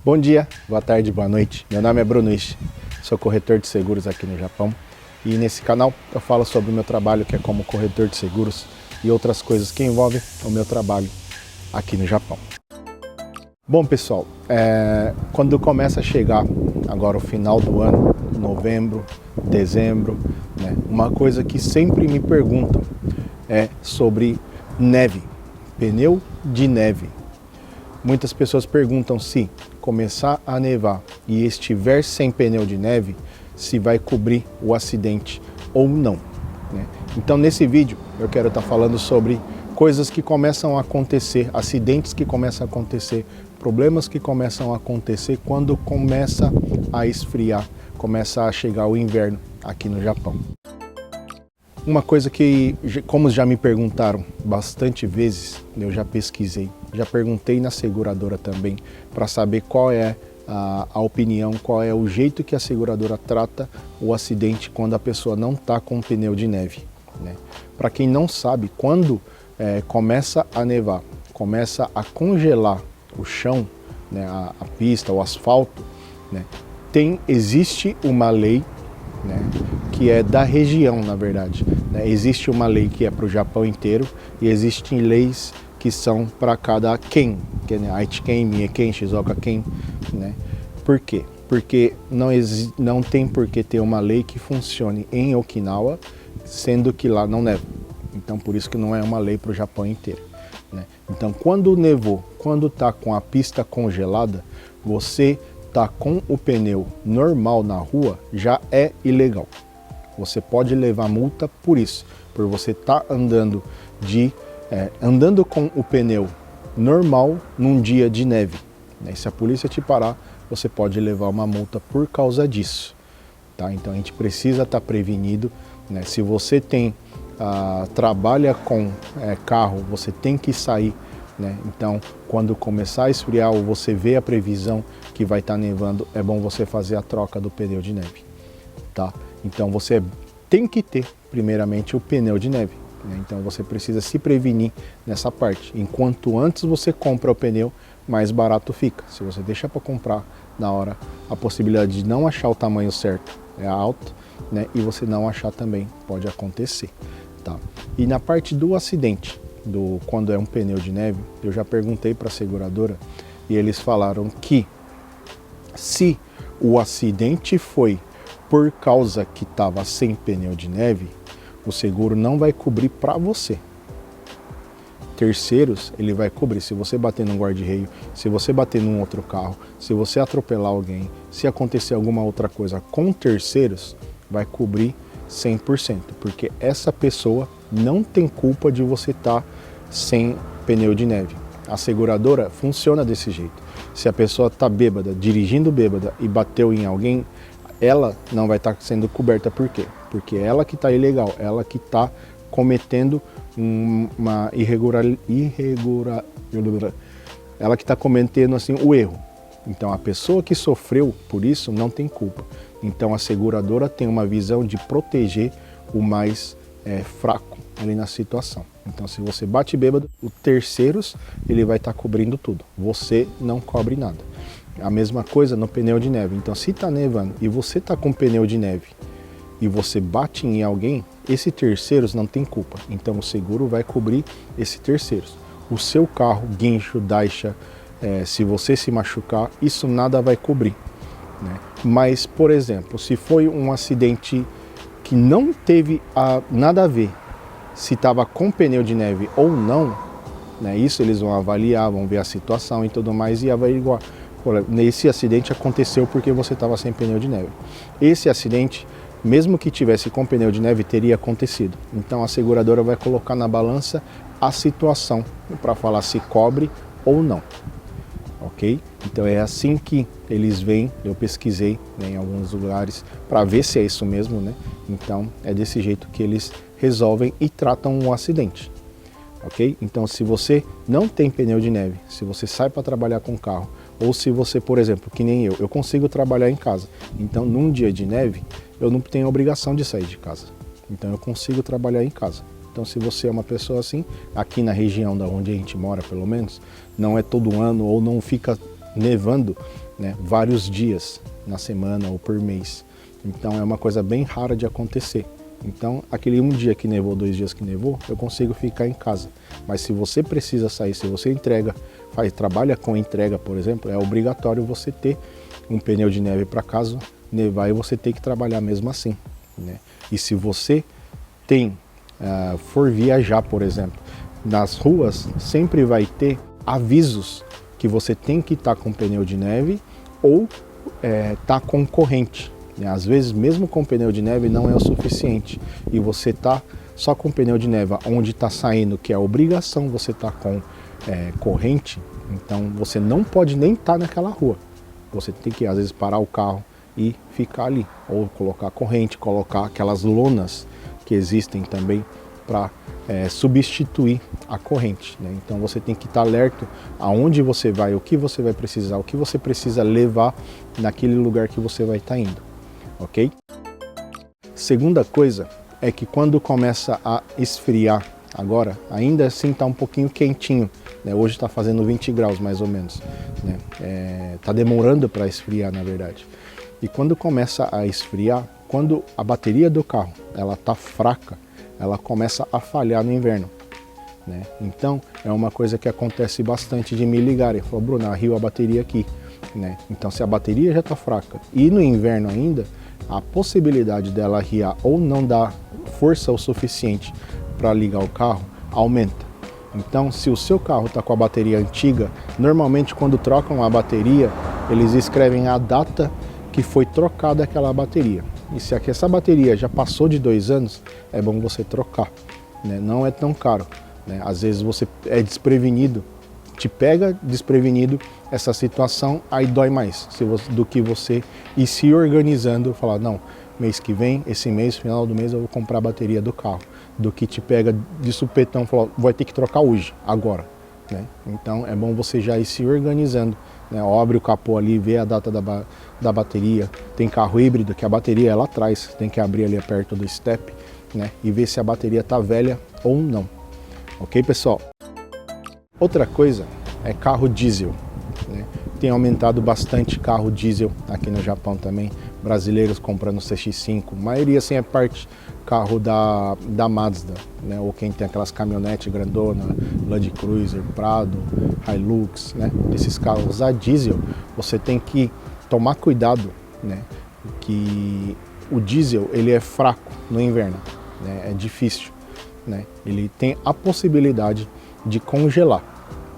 Bom dia, boa tarde, boa noite. Meu nome é Bruno Ishii, sou corretor de seguros aqui no Japão e nesse canal eu falo sobre o meu trabalho, que é como corretor de seguros e outras coisas que envolvem o meu trabalho aqui no Japão. Bom pessoal, quando começa a chegar agora o final do ano, novembro, dezembro, né, uma coisa que sempre me perguntam é sobre neve, pneu de neve. Muitas pessoas perguntam se começar a nevar e estiver sem pneu de neve, se vai cobrir o acidente ou não, né? Então nesse vídeo eu quero estar falando sobre coisas que começam a acontecer, acidentes que começam a acontecer, problemas que começam a acontecer quando começa a esfriar, começa a chegar o inverno aqui no Japão. Uma coisa que, como já me perguntaram bastante vezes, eu já pesquisei, já perguntei na seguradora também, para saber qual é a opinião, qual é o jeito que a seguradora trata o acidente quando a pessoa não está com pneu de neve, né? Para quem não sabe, quando começa a nevar, começa a congelar o chão, né, a pista, o asfalto, né, existe uma lei, né, que é da região, na verdade, né? Existe uma lei que é para o Japão inteiro e existem leis que são para cada ken, que é Aichi Ken, Mie Ken, Shizuoka Ken, né? Por quê? Porque não tem por que ter uma lei que funcione em Okinawa, sendo que lá não neva. Então por isso que não é uma lei para o Japão inteiro, né? Então quando nevou, quando está com a pista congelada, você tá com o pneu normal na rua, já é ilegal. Você pode levar multa por isso, por você estar andando com o pneu normal num dia de neve, né? E se a polícia te parar, você pode levar uma multa por causa disso, tá? Então a gente precisa estar prevenido, né? Se você trabalha com carro, você tem que sair, né? Então, quando começar a esfriar ou você vê a previsão que vai estar nevando, é bom você fazer a troca do pneu de neve, tá? Então, você tem que ter, primeiramente, o pneu de neve, né? Então, você precisa se prevenir nessa parte. Enquanto antes você compra o pneu, mais barato fica. Se você deixa para comprar na hora, a possibilidade de não achar o tamanho certo é alta, né? E você não achar também pode acontecer, tá? E na parte do acidente, quando é um pneu de neve, eu já perguntei para a seguradora e eles falaram que se o acidente foi por causa que estava sem pneu de neve, o seguro não vai cobrir para você. Terceiros, ele vai cobrir se você bater num guarda-reio, se você bater num outro carro, se você atropelar alguém, se acontecer alguma outra coisa com terceiros, vai cobrir 100%, porque essa pessoa não tem culpa de você estar sem pneu de neve. A seguradora funciona desse jeito. Se a pessoa está bêbada, dirigindo bêbada e bateu em alguém, ela não vai estar sendo coberta. Por quê? Porque ela que está ilegal, ela que está cometendo uma ela que está cometendo assim o erro. Então a pessoa que sofreu por isso não tem culpa. Então a seguradora tem uma visão de proteger o mais fraco ali na situação. Então se você bate bêbado, os terceiros ele vai estar cobrindo tudo. Você não cobre nada. A mesma coisa no pneu de neve. Então se está nevando e você está com pneu de neve e você bate em alguém, esse terceiros não tem culpa. Então o seguro vai cobrir esse terceiros. O seu carro, guincho, daicha, se você se machucar, isso nada vai cobrir, né? Mas, por exemplo, se foi um acidente que não teve nada a ver, se estava com pneu de neve ou não, né? Isso eles vão avaliar, vão ver a situação e tudo mais e averiguar. Esse acidente aconteceu porque você estava sem pneu de neve. Esse acidente, mesmo que tivesse com pneu de neve, teria acontecido. Então a seguradora vai colocar na balança a situação para falar se cobre ou não, ok? Então é assim que eles veem. Eu pesquisei, né, em alguns lugares para ver se é isso mesmo, né? Então é desse jeito que eles resolvem e tratam um acidente, ok? Então se você não tem pneu de neve, se você sai para trabalhar com carro, ou se você, por exemplo, que nem eu consigo trabalhar em casa, então num dia de neve eu não tenho a obrigação de sair de casa, então eu consigo trabalhar em casa. Então se você é uma pessoa assim, aqui na região da onde a gente mora pelo menos, não é todo ano ou não fica nevando né, vários dias na semana ou por mês. Então é uma coisa bem rara de acontecer. Então aquele um dia que nevou, 2 dias que nevou, eu consigo ficar em casa. Mas se você precisa sair, se você trabalha com entrega, por exemplo, é obrigatório você ter um pneu de neve para caso nevar e você tem que trabalhar mesmo assim, né? E se você for viajar, por exemplo, nas ruas sempre vai ter avisos que você tem que estar com pneu de neve ou tá com corrente. Às vezes, mesmo com pneu de neve, não é o suficiente. E você tá só com pneu de neve, onde está saindo, que é a obrigação você tá com corrente, então você não pode nem estar naquela rua. Você tem que, às vezes, parar o carro e ficar ali. Ou colocar corrente, colocar aquelas lonas que existem também para substituir a corrente, né? Então você tem que estar alerta aonde você vai, o que você vai precisar, o que você precisa levar naquele lugar que você vai estar indo. Ok? Segunda coisa é que quando começa a esfriar, agora ainda assim está um pouquinho quentinho, né? Hoje está fazendo 20 graus mais ou menos, né? Tá demorando para esfriar, na verdade. E quando começa a esfriar, quando a bateria do carro ela tá fraca, ela começa a falhar no inverno, né? Então é uma coisa que acontece bastante de me ligarem, falar: Bruno, arriou a bateria aqui, né? Então se a bateria já está fraca e no inverno ainda, a possibilidade dela arriar ou não dar força o suficiente para ligar o carro aumenta. Então, se o seu carro está com a bateria antiga, normalmente quando trocam a bateria, eles escrevem a data que foi trocada aquela bateria. E se essa bateria já passou de 2 anos, é bom você trocar, né? Não é tão caro, né? Às vezes você é desprevenido, te pega desprevenido essa situação, aí dói mais do que você ir se organizando e falar: não, mês que vem, esse mês, final do mês eu vou comprar a bateria do carro, do que te pega de supetão e falar: vai ter que trocar hoje, agora, né? Então é bom você já ir se organizando, né? Abre o capô ali, vê a data da bateria. Tem carro híbrido que a bateria é lá atrás, tem que abrir ali perto do step, né? E ver se a bateria tá velha ou não. Ok, pessoal? Outra coisa é carro diesel, né? Tem aumentado bastante carro diesel aqui no Japão também, brasileiros comprando CX-5, a maioria assim é parte carro da Mazda, né? Ou quem tem aquelas caminhonetes grandona, Land Cruiser, Prado, Hilux, né? Esses carros a diesel, você tem que tomar cuidado, né? Que o diesel ele é fraco no inverno, né? É difícil, né? Ele tem a possibilidade de congelar,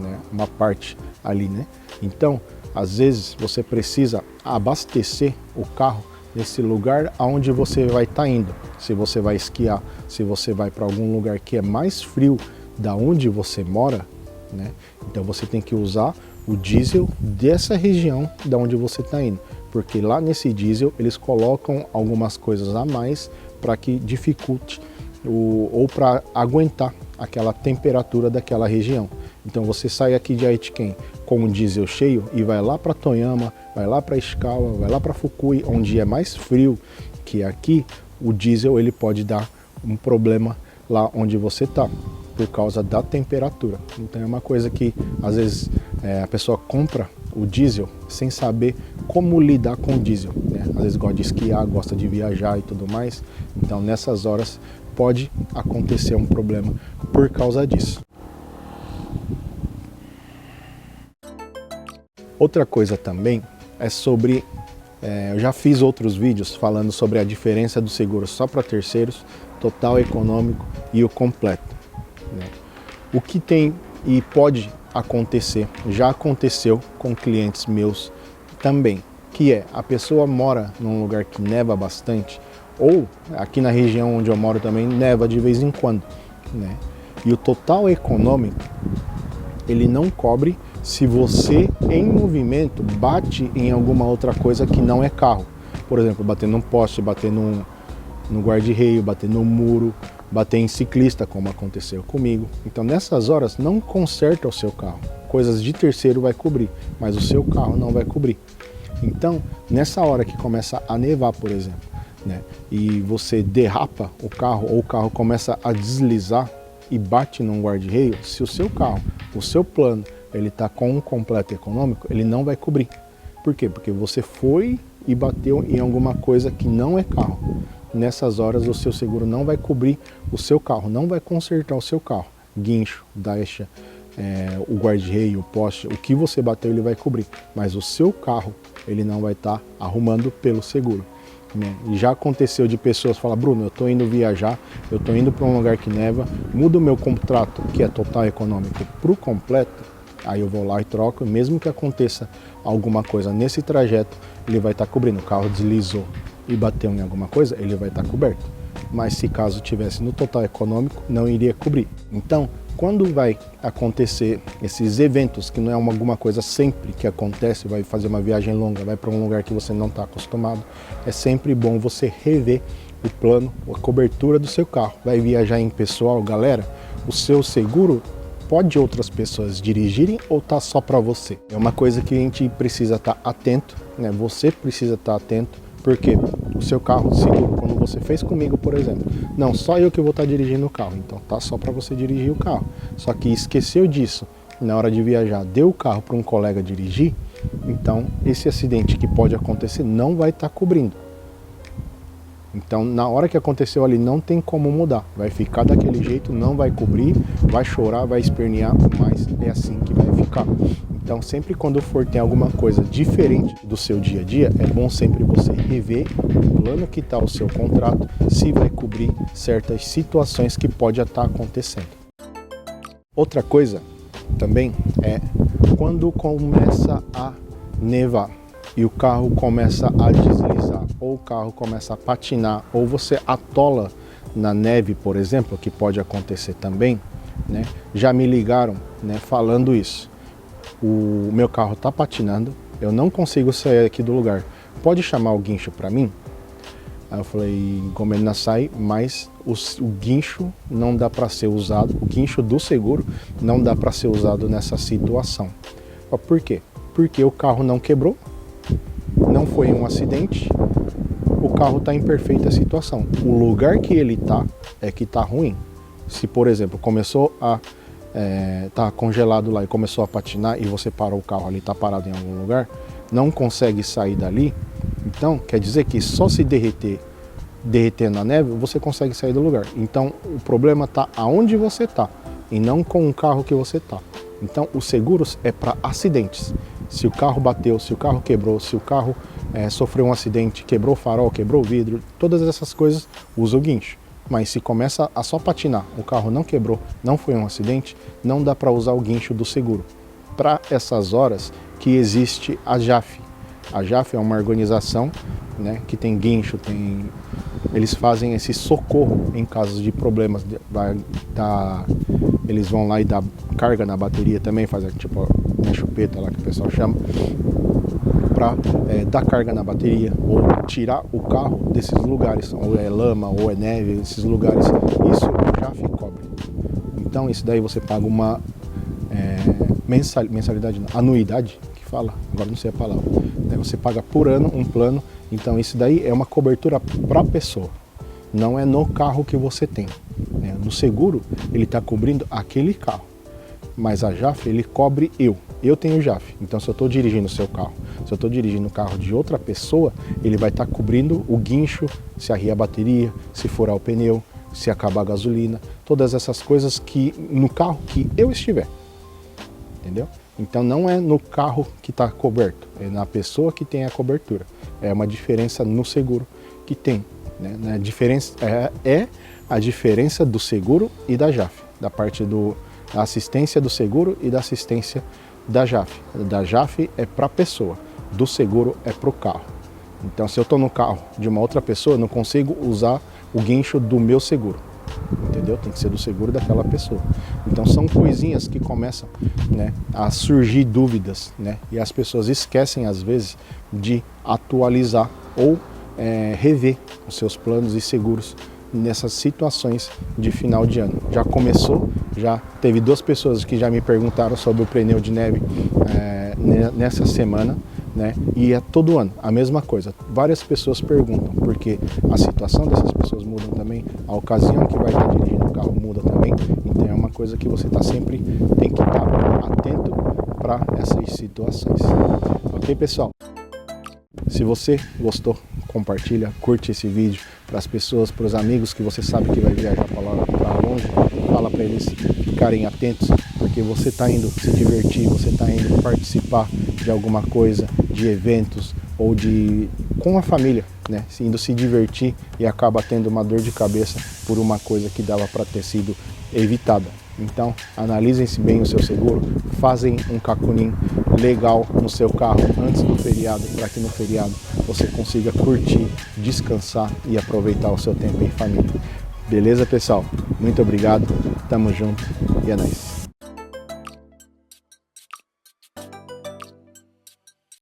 né? Uma parte ali, né? Então, às vezes você precisa abastecer o carro nesse lugar aonde você vai estar indo. Se você vai esquiar, se você vai para algum lugar que é mais frio da onde você mora, né? Então você tem que usar o diesel dessa região da onde você está indo, porque lá nesse diesel eles colocam algumas coisas a mais para que dificulte ou para aguentar aquela temperatura daquela região. Então você sai aqui de Aitken com o diesel cheio e vai lá para Toyama, vai lá para Ishikawa, vai lá para Fukui, onde é mais frio que aqui, o diesel ele pode dar um problema lá onde você está, por causa da temperatura. Então é uma coisa que às vezes a pessoa compra o diesel sem saber como lidar com o diesel, né? Às vezes gosta de esquiar, gosta de viajar e tudo mais, então nessas horas pode acontecer um problema por causa disso. Outra coisa também é sobre, eu já fiz outros vídeos falando sobre a diferença do seguro só para terceiros, total, econômico e o completo, né? O que tem e pode acontecer, já aconteceu com clientes meus também, que é a pessoa mora num lugar que neva bastante, ou aqui na região onde eu moro também neva de vez em quando, né? E o total econômico ele não cobre se você em movimento bate em alguma outra coisa que não é carro. Por exemplo, bater num poste, bater no guarda-reio, bater no muro, bater em ciclista, como aconteceu comigo. Então nessas horas não conserta o seu carro. Coisas de terceiro vai cobrir, mas o seu carro não vai cobrir. Então nessa hora que começa a nevar, por exemplo, né, e você derrapa o carro ou o carro começa a deslizar e bate num guarda-reio, se o seu carro, o seu plano, ele está com um completo econômico, ele não vai cobrir. Por quê? Porque você foi e bateu em alguma coisa que não é carro. Nessas horas o seu seguro não vai cobrir o seu carro, não vai consertar o seu carro. Guincho, deixa, o guarda-reio, o poste, o que você bateu ele vai cobrir. Mas o seu carro ele não vai estar arrumando pelo seguro. Né? E já aconteceu de pessoas falar, Bruno, eu estou indo viajar, eu estou indo para um lugar que neva, mudo o meu contrato, que é total econômico, para o completo, aí eu vou lá e troco, mesmo que aconteça alguma coisa nesse trajeto, ele vai estar cobrindo. O carro deslizou e bateu em alguma coisa, ele vai estar coberto. Mas se caso tivesse no total econômico, não iria cobrir. Então, quando vai acontecer esses eventos, que não é alguma coisa sempre que acontece, vai fazer uma viagem longa, vai para um lugar que você não está acostumado, é sempre bom você rever o plano, a cobertura do seu carro. Vai viajar em pessoal, galera, o seu seguro pode outras pessoas dirigirem ou tá só para você? É uma coisa que a gente precisa estar atento, né? Você precisa estar atento, porque o seu carro seguro, como você fez comigo, por exemplo, não, só eu que vou estar dirigindo o carro, então tá só para você dirigir o carro. Só que esqueceu disso na hora de viajar, deu o carro para um colega dirigir, então esse acidente que pode acontecer não vai estar cobrindo. Então, na hora que aconteceu ali, não tem como mudar. Vai ficar daquele jeito, não vai cobrir, vai chorar, vai espernear, mas é assim que vai ficar. Então, sempre quando for ter alguma coisa diferente do seu dia a dia, é bom sempre você rever o plano que está o seu contrato, se vai cobrir certas situações que pode estar acontecendo. Outra coisa também é quando começa a nevar e o carro começa a deslizar, ou o carro começa a patinar, ou você atola na neve, por exemplo, que pode acontecer também, né? Já me ligaram, né, falando isso. O meu carro está patinando, eu não consigo sair aqui do lugar. Pode chamar o guincho para mim? Aí eu falei, como ele não sai, mas o guincho não dá para ser usado, o guincho do seguro não dá para ser usado nessa situação. Por quê? Porque o carro não quebrou, não foi um acidente, o carro está em perfeita situação. O lugar que ele está é que está ruim. Se, por exemplo, começou a tá congelado lá e começou a patinar e você parou o carro ali, está parado em algum lugar, não consegue sair dali, então quer dizer que só se derreter na neve, você consegue sair do lugar. Então o problema está aonde você está e não com o carro que você está. Então os seguros é para acidentes. Se o carro bateu, se o carro quebrou, se o carro sofreu um acidente, quebrou o farol, quebrou o vidro, todas essas coisas, usa o guincho. Mas se começa a só patinar, o carro não quebrou, não foi um acidente, não dá para usar o guincho do seguro. Para essas horas que existe a JAF. A JAF é uma organização, né, que tem guincho, eles fazem esse socorro em casos de problemas. Eles vão lá e dá carga na bateria também, fazem tipo uma chupeta lá que o pessoal chama, para dar carga na bateria ou tirar o carro desses lugares, ou é lama ou é neve, esses lugares, isso o JAF cobre. Então isso daí você paga uma mensalidade, não, anuidade, que fala, agora não sei a palavra, você paga por ano um plano, então isso daí é uma cobertura para a pessoa, não é no carro que você tem. No seguro ele está cobrindo aquele carro, mas a JAF ele cobre eu tenho JAF, então se eu estou dirigindo o seu carro, se eu estou dirigindo o carro de outra pessoa, ele vai estar cobrindo o guincho, se arriar a bateria, se furar o pneu, se acabar a gasolina, todas essas coisas que no carro que eu estiver, entendeu? Então não é no carro que está coberto, é na pessoa que tem a cobertura. É uma diferença no seguro que tem, né? A diferença é a diferença do seguro e da JAF, da parte da assistência do seguro e da assistência da JAF. Da JAF é para a pessoa, do seguro é para o carro. Então se eu estou no carro de uma outra pessoa, eu não consigo usar o guincho do meu seguro, entendeu? Tem que ser do seguro daquela pessoa. Então são coisinhas que começam, né, a surgir dúvidas, né? E as pessoas esquecem às vezes de atualizar ou rever os seus planos e seguros nessas situações de final de ano. Já começou, já teve 2 pessoas que já me perguntaram sobre o pneu de neve nessa semana, né? E é todo ano a mesma coisa. Várias pessoas perguntam, porque a situação dessas pessoas muda também, a ocasião que vai estar dirigindo o carro muda também, então é uma coisa que você sempre tem que estar atento para essas situações. Ok, pessoal? Se você gostou, compartilha, curte esse vídeo para as pessoas, para os amigos que você sabe que vai viajar para longe, fala para eles ficarem atentos, porque você está indo se divertir, você está indo participar de alguma coisa, de eventos ou com a família, né? Indo se divertir e acaba tendo uma dor de cabeça por uma coisa que dava para ter sido evitada. Então, analisem-se bem o seu seguro, fazem um cacunim legal no seu carro antes do feriado, para que no feriado você consiga curtir, descansar e aproveitar o seu tempo em família. Beleza, pessoal? Muito obrigado, tamo junto e é nóis.